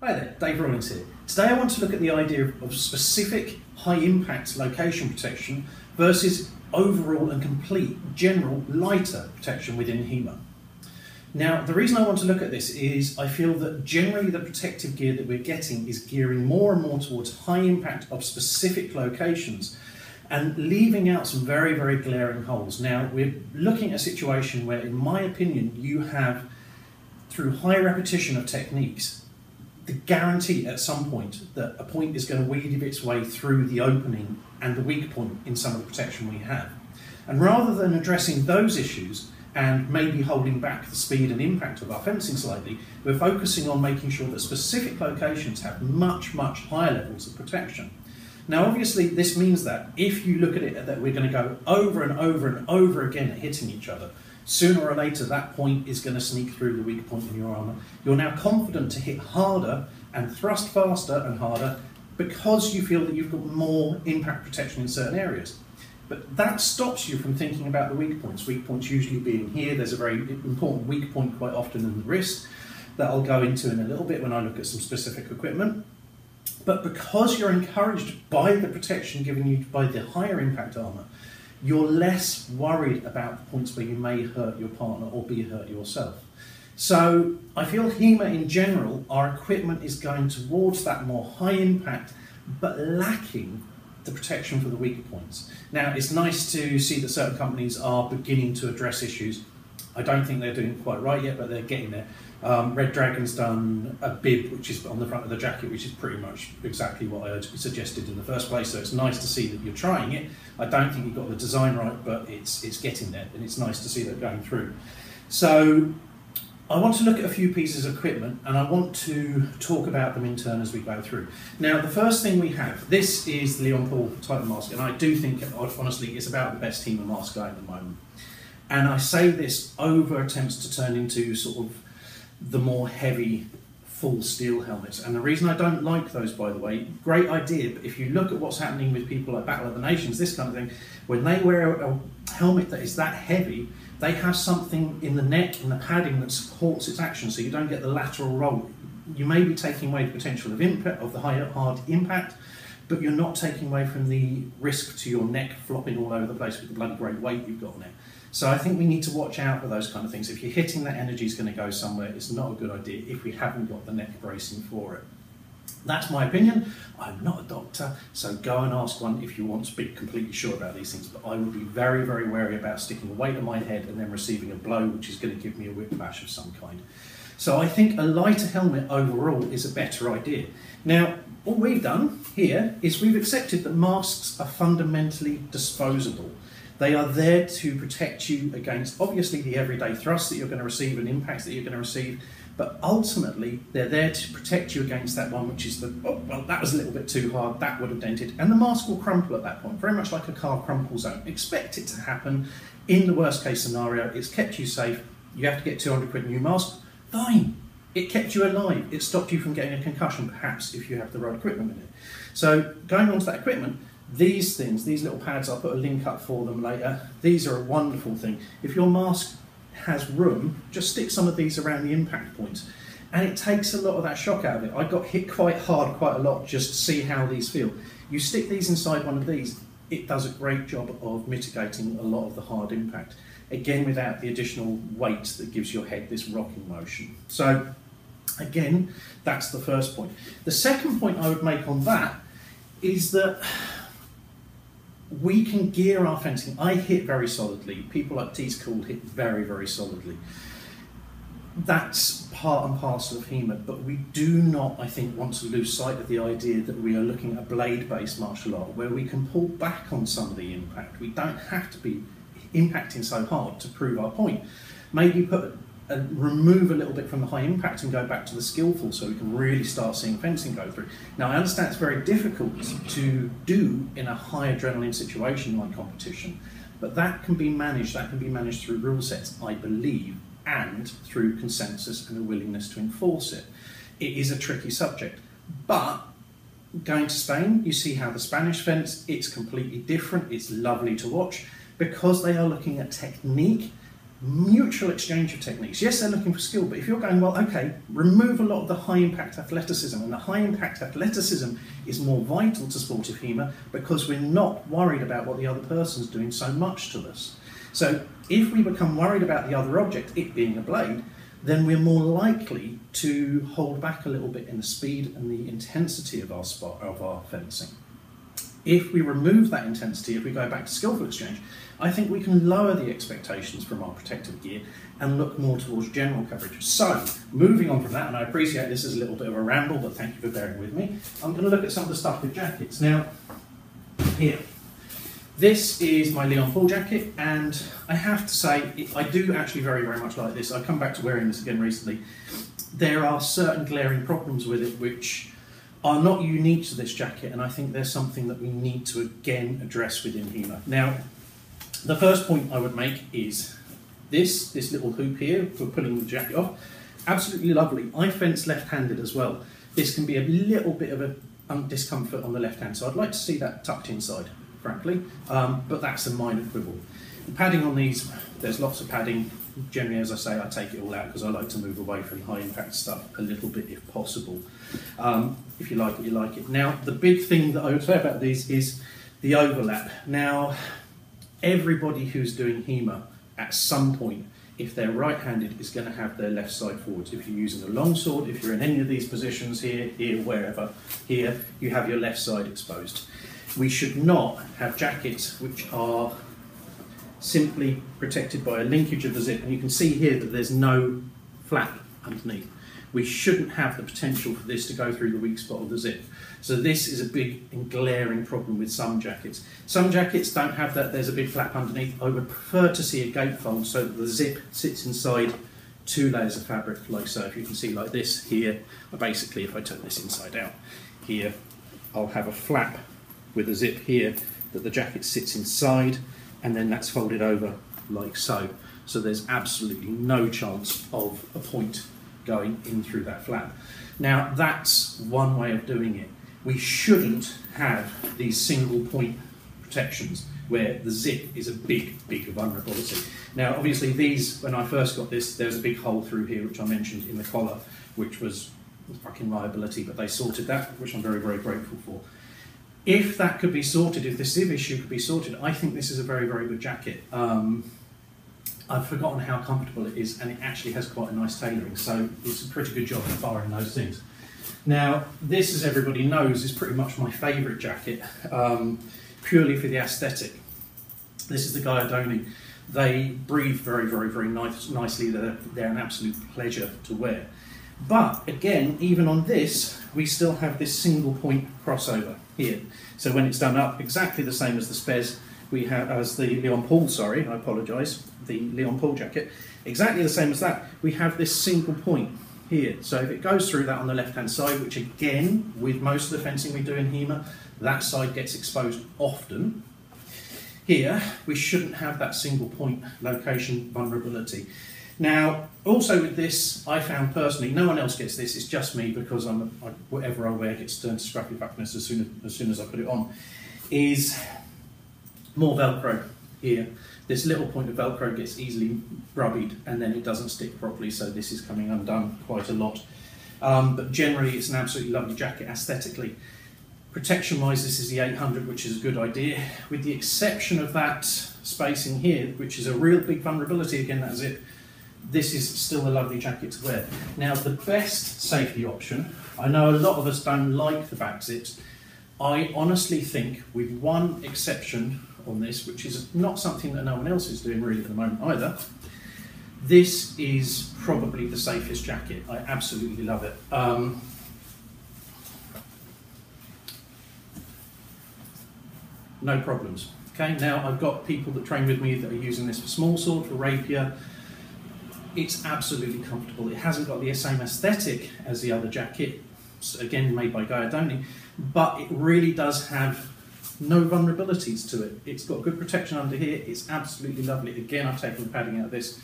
Hi there, Dave Rawlings here. Today I want to look at the idea of specific high impact location protection versus overall and complete general lighter protection within HEMA. Now the reason I want to look at this is I feel that generally the protective gear that we're getting is gearing more and more towards high impact of specific locations and leaving out some very, very glaring holes. Now we're looking at a situation where, in my opinion, you have, through high repetition of techniques, the guarantee at some point that a point is going to weave its way through the opening and the weak point in some of the protection we have. And rather than addressing those issues and maybe holding back the speed and impact of our fencing slightly, we're focusing on making sure that specific locations have much, much higher levels of protection. Now obviously this means that if you look at it that we're going to go over and over and over again at hitting each other, sooner or later that point is going to sneak through the weak point in your armour. You're now confident to hit harder and thrust faster and harder because you feel that you've got more impact protection in certain areas. But that stops you from thinking about the weak points. Weak points usually being here. There's a very important weak point quite often in the wrist that I'll go into in a little bit when I look at some specific equipment. But because you're encouraged by the protection given you by the higher impact armour, you're less worried about the points where you may hurt your partner or be hurt yourself. So I feel HEMA in general, our equipment is going towards that more high impact but lacking the protection for the weaker points. Now it's nice to see that certain companies are beginning to address issues. I don't think they're doing it quite right yet, but they're getting there. Red Dragon's done a bib which is on the front of the jacket, which is pretty much exactly what I suggested in the first place, so it's nice to see that you're trying it. I don't think you've got the design right, but it's getting there, and it's nice to see that going through. So I want to look at a few pieces of equipment, and I want to talk about them in turn as we go through. Now the first thing we have, this is the Leon Paul Titan mask, and I do think honestly it's about the best HEMA mask going at the moment. And I say this over attempts to turn into sort of the more heavy full steel helmets. And the reason I don't like those, by the way, great idea, but if you look at what's happening with people like Battle of the Nations, this kind of thing, when they wear a helmet that is that heavy, they have something in the neck and the padding that supports its action, so you don't get the lateral roll. You may be taking away the potential of impact, of the hard impact, but you're not taking away from the risk to your neck flopping all over the place with the bloody great weight you've got on it. So I think we need to watch out for those kind of things. If you're hitting that energy is going to go somewhere, it's not a good idea if we haven't got the neck bracing for it. That's my opinion. I'm not a doctor, so go and ask one if you want to be completely sure about these things. But I would be very, very wary about sticking a weight on my head and then receiving a blow which is going to give me a whiplash of some kind. So I think a lighter helmet overall is a better idea. Now, what we've done here is we've accepted that masks are fundamentally disposable. They are there to protect you against, obviously, the everyday thrust that you're going to receive and impacts that you're going to receive, but ultimately they're there to protect you against that one which is the, oh, well, that was a little bit too hard, that would have dented, and the mask will crumple at that point, very much like a car crumple zone. Expect it to happen. In the worst case scenario, it's kept you safe. You have to get 200 quid new mask, fine. It kept you alive. It stopped you from getting a concussion, perhaps, if you have the right equipment in it. So going on to that equipment, these things, these little pads, I'll put a link up for them later. These are a wonderful thing. If your mask has room, just stick some of these around the impact points, and it takes a lot of that shock out of it. I got hit quite hard quite a lot just to see how these feel. You stick these inside one of these, it does a great job of mitigating a lot of the hard impact. Again, without the additional weight that gives your head this rocking motion. So again, that's the first point. The second point I would make on that is that we can gear our fencing. I hit very solidly. People like T's Cool hit very, very solidly. That's part and parcel of HEMA, but we do not, I think, want to lose sight of the idea that we are looking at a blade-based martial art where we can pull back on some of the impact. We don't have to be impacting so hard to prove our point. Maybe remove a little bit from the high impact and go back to the skillful so we can really start seeing fencing go through. Now I understand it's very difficult to do in a high adrenaline situation like competition, but that can be managed through rule sets, I believe, and through consensus and a willingness to enforce it. It is a tricky subject, but going to Spain, you see how the Spanish fence, it's completely different, it's lovely to watch, because they are looking at technique mutual exchange of techniques. Yes, they're looking for skill, but if you're going, well, okay, remove a lot of the high impact athleticism, and the high impact athleticism is more vital to sportive HEMA because we're not worried about what the other person's doing so much to us. So if we become worried about the other object, it being a blade, then we're more likely to hold back a little bit in the speed and the intensity of our fencing. If we remove that intensity, if we go back to skillful exchange, I think we can lower the expectations from our protective gear and look more towards general coverage. So, moving on from that, and I appreciate this is a little bit of a ramble, but thank you for bearing with me, I'm going to look at some of the stuff with jackets. Now, here. This is my Leon Paul jacket, and I have to say, I do actually very, very much like this. I've come back to wearing this again recently. There are certain glaring problems with it which are not unique to this jacket, and I think there's something that we need to again address within HEMA. Now, the first point I would make is this little hoop here for pulling the jacket off. Absolutely lovely. I fence left-handed as well. This can be a little bit of a discomfort on the left hand, so I'd like to see that tucked inside, frankly, but that's a minor quibble. The padding on these, there's lots of padding. Generally, as I say, I take it all out because I like to move away from high impact stuff a little bit if possible. If you like it, you like it. Now, the big thing that I would say about these is the overlap. Now, everybody who's doing HEMA at some point, if they're right-handed, is going to have their left side forwards. If you're using a longsword, if you're in any of these positions here, wherever, here, you have your left side exposed. We should not have jackets which are simply protected by a linkage of the zip, and you can see here that there's no flap underneath. We shouldn't have the potential for this to go through the weak spot of the zip. So this is a big and glaring problem with some jackets. Some jackets don't have that, there's a big flap underneath. I would prefer to see a gatefold so that the zip sits inside two layers of fabric, like so. If you can see like this here, basically if I turn this inside out, here I'll have a flap with a zip here that the jacket sits inside, and then that's folded over like so. So there's absolutely no chance of a point going in through that flap. Now that's one way of doing it. We shouldn't have these single point protections where the zip is a big vulnerability. Now obviously these, when I first got this, there was a big hole through here which I mentioned in the collar, which was a fucking liability, but they sorted that, which I'm very, very grateful for. If that could be sorted, if the zip issue could be sorted, I think this is a very, very good jacket. I've forgotten how comfortable it is, and it actually has quite a nice tailoring, so it's a pretty good job of barring those things. Now, this, as everybody knows, is pretty much my favourite jacket, purely for the aesthetic. This is the Guardoni. They breathe very, very, very nicely. They're an absolute pleasure to wear. But again, even on this, we still have this single point crossover here. So when it's done up, exactly the same as the Spez, we have as the Leon Paul, sorry, I apologise, the Leon Paul jacket, exactly the same as that, we have this single point here. So if it goes through that on the left-hand side, which again, with most of the fencing we do in HEMA, that side gets exposed often. Here, we shouldn't have that single point location vulnerability. Now, also with this, I found personally, no one else gets this, it's just me because whatever I wear gets turned to scruffy buckness as soon as I put it on, is more Velcro here. This little point of Velcro gets easily rubbied and then it doesn't stick properly, so this is coming undone quite a lot. But generally it's an absolutely lovely jacket aesthetically. Protection wise, this is the 800, which is a good idea, with the exception of that spacing here, which is a real big vulnerability, again that zip. This is still a lovely jacket to wear. Now the best safety option, I know a lot of us don't like the back zips, I honestly think with one exception on this, which is not something that no one else is doing really at the moment either, this is probably the safest jacket. I absolutely love it. No problems. Okay, now I've got people that train with me that are using this for small sword, for rapier. It's absolutely comfortable. It hasn't got the same aesthetic as the other jacket, again made by Guardoni, but it really does have no vulnerabilities to it. It's got good protection under here. It's absolutely lovely. Again, I've taken the padding out of this.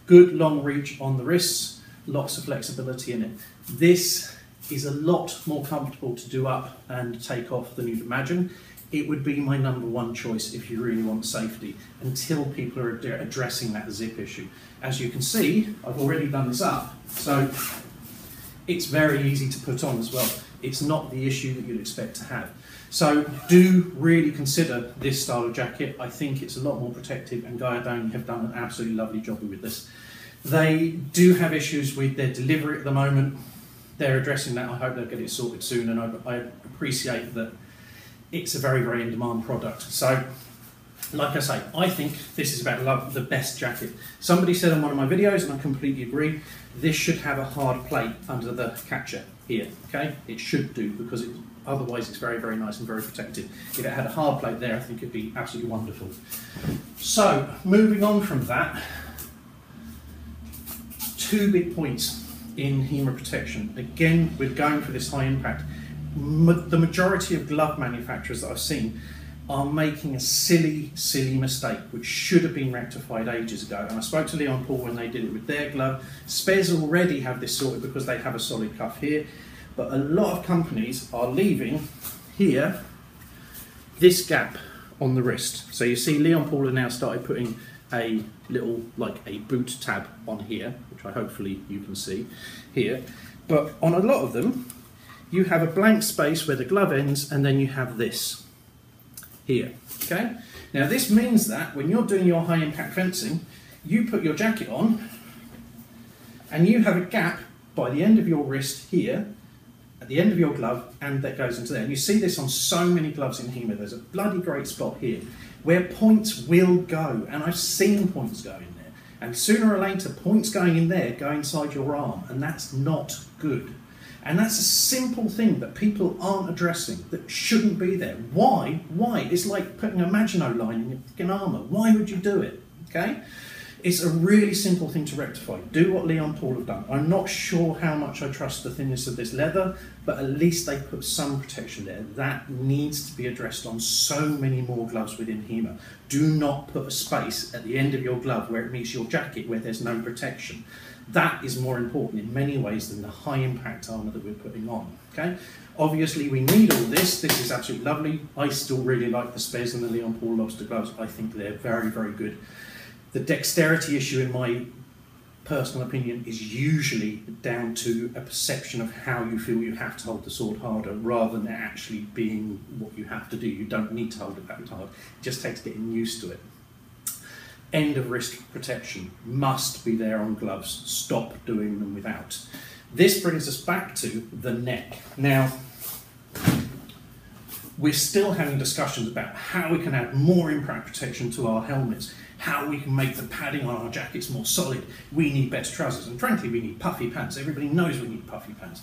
Good long reach on the wrists, lots of flexibility in it. This is a lot more comfortable to do up and take off than you'd imagine. it would be my #1 choice if you really want safety, until people are addressing that zip issue. As you can see, I've already done this up, so it's very easy to put on as well. It's not the issue that you'd expect to have. So do really consider this style of jacket. I think it's a lot more protective, and Guardoni have done an absolutely lovely job with this. They do have issues with their delivery at the moment. They're addressing that. I hope they'll get it sorted soon, and I appreciate that it's a very, very in-demand product. So, like I say, I think this is about the best jacket. Somebody said on one of my videos, and I completely agree, this should have a hard plate under the catcher here, okay? It should do, because otherwise it's very, very nice and very protective. If it had a hard plate there, I think it'd be absolutely wonderful. So, moving on from that, 2 big points in HEMA protection. Again, we're going for this high impact. The majority of glove manufacturers that I've seen are making a silly, silly mistake, which should have been rectified ages ago. And I spoke to Leon Paul when they did it with their glove. Spez already have this sorted because they have a solid cuff here. But a lot of companies are leaving here this gap on the wrist. So you see Leon Paul have now started putting a little, like a boot tab on here, which hopefully you can see here. But on a lot of them, you have a blank space where the glove ends, and then you have this here, okay? Now this means that when you're doing your high impact fencing, you put your jacket on, and you have a gap by the end of your wrist here, at the end of your glove, and that goes into there. And you see this on so many gloves in HEMA. There's a bloody great spot here where points will go, and I've seen points go in there. And sooner or later, points going in there go inside your arm, and that's not good. And that's a simple thing that people aren't addressing, that shouldn't be there. Why? Why? It's like putting a Maginot line in your fucking armour. Why would you do it? Okay? It's a really simple thing to rectify. Do what Leon Paul have done. I'm not sure how much I trust the thinness of this leather, but at least they put some protection there. That needs to be addressed on so many more gloves within HEMA. Do not put a space at the end of your glove where it meets your jacket where there's no protection. That is more important in many ways than the high impact armour that we're putting on. Okay? Obviously we need all this. This is absolutely lovely. I still really like the Spez and the Leon Paul Lobster gloves. I think they're very, very good. The dexterity issue, in my personal opinion, is usually down to a perception of how you feel you have to hold the sword harder, rather than it actually being what you have to do. You don't need to hold it that hard. It just takes getting used to it. End of wrist protection must be there on gloves. Stop doing them without. This brings us back to the neck. Now, we're still having discussions about how we can add more impact protection to our helmets, how we can make the padding on our jackets more solid. We need better trousers, and frankly we need puffy pants. Everybody knows we need puffy pants.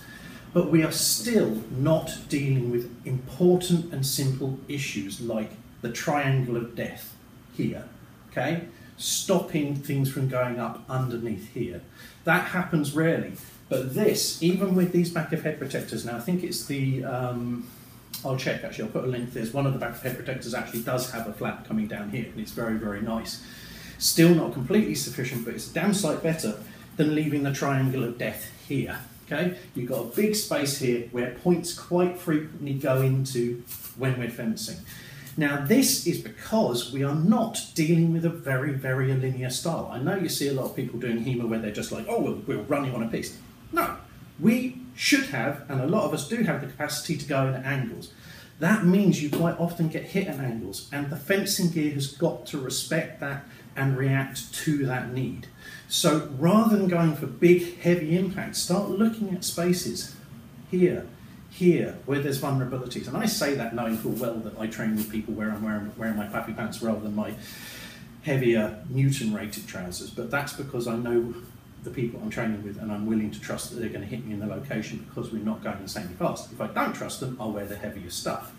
But we are still not dealing with important and simple issues like the triangle of death here, okay? Stopping things from going up underneath here. That happens rarely, but this, even with these back of head protectors, now I think it's the, I'll check actually, I'll put a link. There's one of the back of head protectors actually does have a flap coming down here, and it's very, very nice. Still not completely sufficient, but it's a damn sight better than leaving the triangle of death here. Okay, you've got a big space here where points quite frequently go into when we're fencing. Now this is because we are not dealing with a very, very linear style. I know you see a lot of people doing HEMA where they're just like, oh, we're running on a piece. No, we should have, and a lot of us do have the capacity to go in at angles. That means you quite often get hit at angles, and the fencing gear has got to respect that and react to that need. So rather than going for big, heavy impacts, start looking at spaces here, where there's vulnerabilities. And I say that knowing full well that I train with people where I'm wearing my puffy pants rather than my heavier Newton-rated trousers. But that's because I know the people I'm training with, and I'm willing to trust that they're going to hit me in the location because we're not going insanely fast. If I don't trust them, I'll wear the heavier stuff.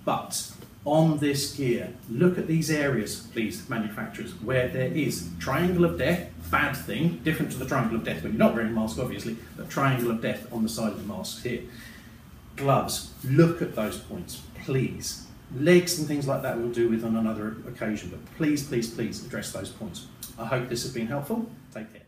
But on this gear, look at these areas, please, manufacturers, where there is triangle of death, bad thing, different to the triangle of death when you're not wearing a mask, obviously, but triangle of death on the side of the mask here. Gloves, look at those points, please. Legs and things like that we'll do with on another occasion, but please, please, please address those points. I hope this has been helpful. Take care.